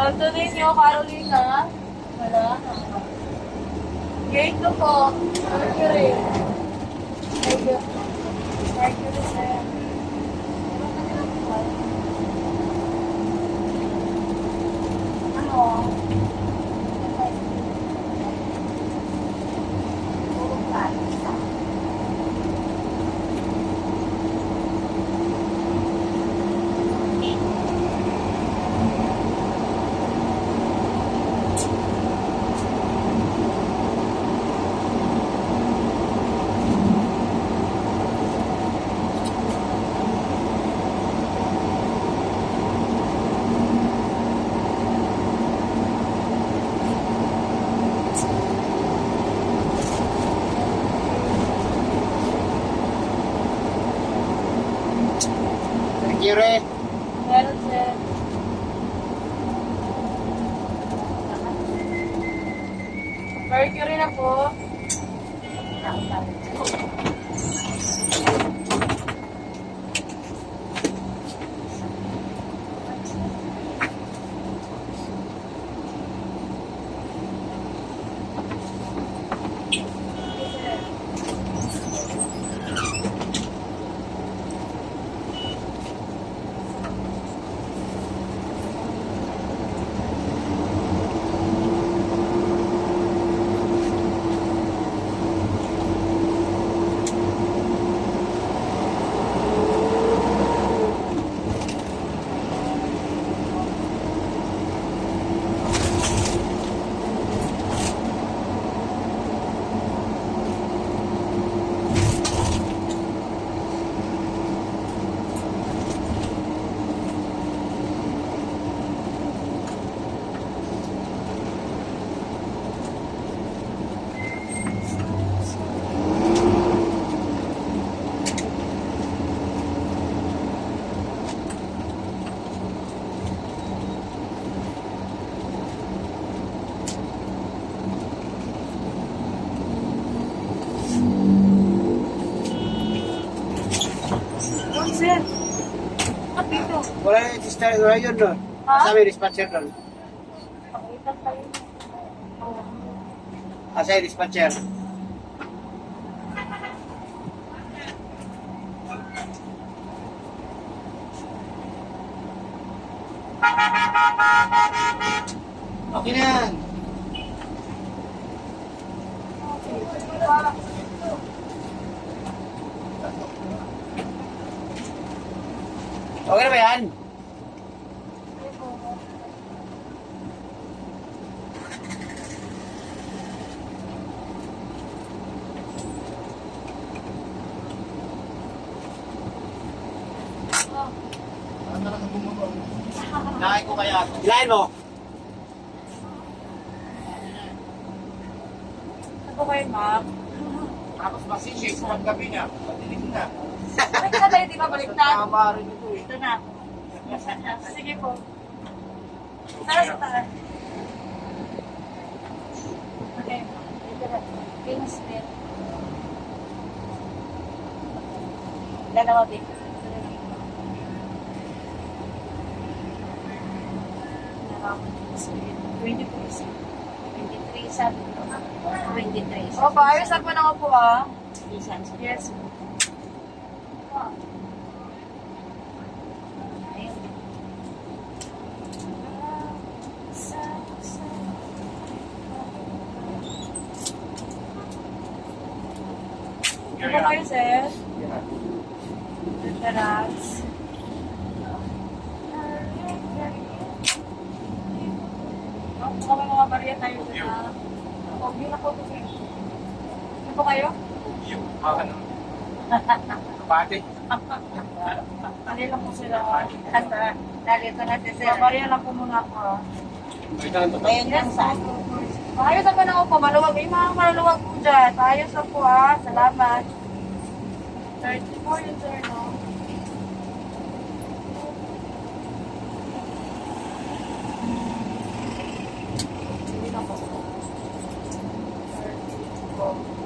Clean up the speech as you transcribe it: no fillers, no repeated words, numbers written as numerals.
Santo Niño, Carolina. Wala. Gate 2 po. Mercury. Mercury, sir. Ano? Mercury. Meron, sir. Mercury na po. Uy, sir. At dito. Wala yung sister, wala yun doon. Ha? Sabi, dispatcher doon. Pakitan kayo. Asa yung dispatcher. Okay na yan. Okay na ba yan? Lain ko kaya. Ilain mo. Ako kayo, ma'am. Tapos masisig sa gabi na. Matilig na. Bakit na tayo di ba baliktad? Tama rin ito eh. Ito na. Sige po. Tara sa taas. Okay. Ito na. Famous bed. Dalawa bed. Famous bed. 23. 23 sabi ko. 23. O, paayos ako na nga po ah. Isan sa Yes. ayun. Ano kayo, sir? Relax. Kung mga bariya tayo na. Huwag yun ako po, sir. Ano po kayo? Yung ano? Pati. Ano lang po sila. Nalito natin sir. Bariya lang po muna ako. Ngayon lang sa akin. Ayos ako na po, maluwag. Yung mga maluwag po dyan. Ayos na po ah. Salamat. 34 yun, sir, no? Hindi na po. 34.